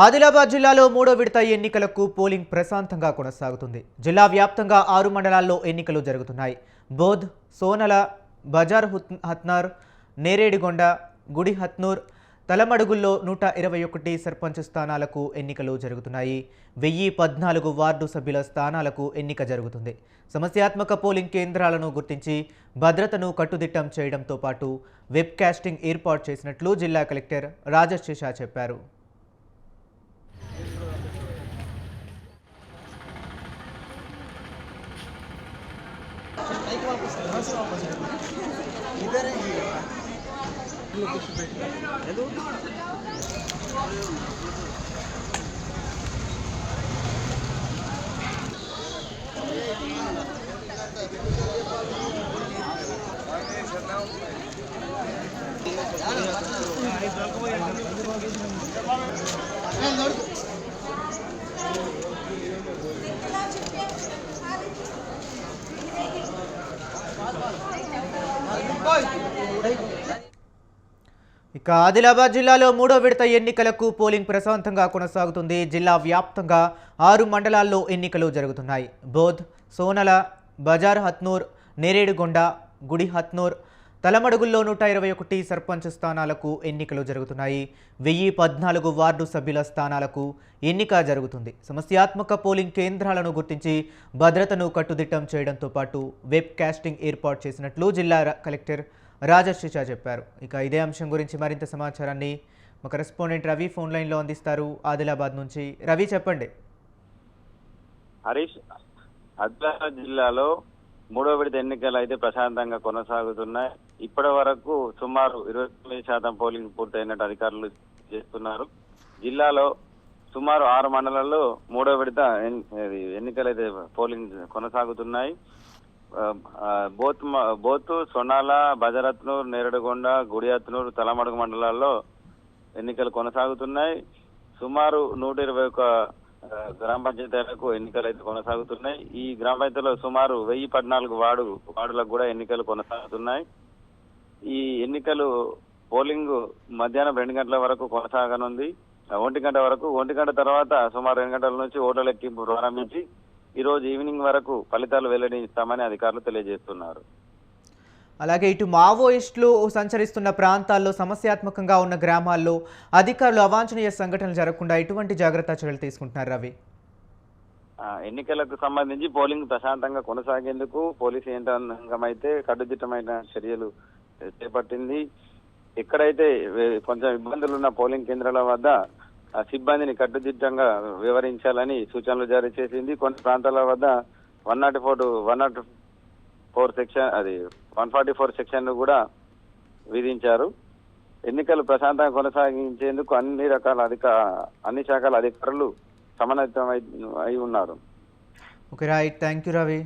ఆదిలాబాద్ జిల్లాలో మూడో విడత ఎన్నికలకు పోలింగ్ ప్రశాంతంగా కొనసాగుతుంది. జిల్లా వ్యాప్తంగా 6 మండలాల్లో ఎన్నికలు జరుగుతున్నాయి. బోధ్, సోనల, బజార్ హత్నార్, నేరేడిగొండ, గుడి హత్నూర్, తలమడుగుల్లో 121 సర్పంచ్ స్థానాలకు ఎన్నికలు జరుగుతున్నాయి. 1014 వార్డు సభ్యుల స్థానాలకు ఎన్నిక జరుగుతుంది. సమస్యాత్మక పోలింగ్ కేంద్రాలను గుర్తించి భద్రతను కట్టుదిట్టం చేయడంతో పాటు వెబ్ కాస్టింగ్ ఏర్పాటు చేసినట్లు జిల్లా కలెక్టర్ రాజశేష చెప్పారు. ఇక ఆదిలాబాద్ జిల్లాలో మూడో విడత ఎన్నికలకు పోలింగ్ ప్రశాంతంగా కొనసాగుతుంది. జిల్లా వ్యాప్తంగా 6 మండలాల్లో ఎన్నికలు జరుగుతున్నాయి. బోధ్, సోనల, బజార్ హత్నూర్, నేరేడుగొండ, గుడి హత్నూర్, తలమడుగుల్లో 121 సర్పంచ్ స్థానాలకు ఎన్నికలు జరుగుతున్నాయి. 1014 వార్డు సభ్యుల స్థానాలకు ఎన్నిక జరుగుతుంది. సమస్యాత్మక పోలింగ్ కేంద్రాలను గుర్తించి భద్రతను కట్టుదిట్టం చేయడంతో పాటు వెబ్ కాస్టింగ్ ఏర్పాటు చేసినట్లు జిల్లా కలెక్టర్ రాజశేష చెప్పారు. ఇక ఇదే అంశం గురించి మరింత సమాచారాన్ని మా కరెస్పాండెంట్ రవి ఫోన్ లైన్లో అందిస్తారు ఆదిలాబాద్ నుంచి. రవి, చెప్పండి. హరీష్, ఆదిలాబాద్ జిల్లాలో మూడో విడత ఎన్నికలు అయితే ప్రశాంతంగా కొనసాగుతున్నాయి. ఇప్పటి వరకు సుమారు 29% పోలింగ్ పూర్తయినట్టు అధికారులు చేస్తున్నారు. జిల్లాలో సుమారు 6 మండలాల్లో మూడో విడత ఎన్నికలు అయితే పోలింగ్ కొనసాగుతున్నాయి. బోత్, సొనాల, బజరత్నూర్, నేరడుగొండ, గుడియత్నూర్, తలమడుగు మండలాల్లో ఎన్నికలు కొనసాగుతున్నాయి. సుమారు 121 గ్రామ పంచాయతీలకు ఎన్నికలు అయితే కొనసాగుతున్నాయి. ఈ గ్రామ పంచాయతీలో సుమారు 1014 వార్డులకు కూడా ఎన్నికలు కొనసాగుతున్నాయి. ఈ ఎన్నికలు పోలింగ్ మధ్యాహ్నం 2 గంటల వరకు కొనసాగనుంది. 1 గంట వరకు, 1 గంట తర్వాత సుమారు 2 గంటల నుంచి ఓట్ల లెక్కింపు ప్రారంభించి ఈ రోజు ఈవినింగ్ వరకు ఫలితాలు వెల్లడిస్తామని అధికారులు తెలియజేస్తున్నారు. అలాగే ఇటు మావోయిస్టులు సంచరిస్తున్న ప్రాంతాల్లో, సమస్యాత్మకంగా ఉన్న గ్రామాల్లో అధికారులు అవాంఛనీయ సంఘటనలు జరగకుండా ఎటువంటి జాగ్రత్త చర్యలు తీసుకుంటున్నారు రవి? ఎన్నికలకు సంబంధించి పోలింగ్ ప్రశాంతంగా కొనసాగేందుకు పోలీసు యంత్రాంగం అయితే కట్టుదిట్టమైన చర్యలు చేపట్టింది. ఎక్కడైతే కొంచెం ఇబ్బందులు ఉన్న పోలింగ్ కేంద్రాల వద్ద సిబ్బందిని కట్టుదిట్టంగా వివరించాలని సూచనలు జారీ చేసింది. కొన్ని ప్రాంతాల వద్ద 144 సెక్షన్, 144 సెక్షన్ కూడా విధించారు. ఎన్నికలు ప్రశాంతంగా కొనసాగించేందుకు అన్ని శాఖల అధికారులు సమన్వితం అయి ఉన్నారు. Okay, right, thank you Ravi.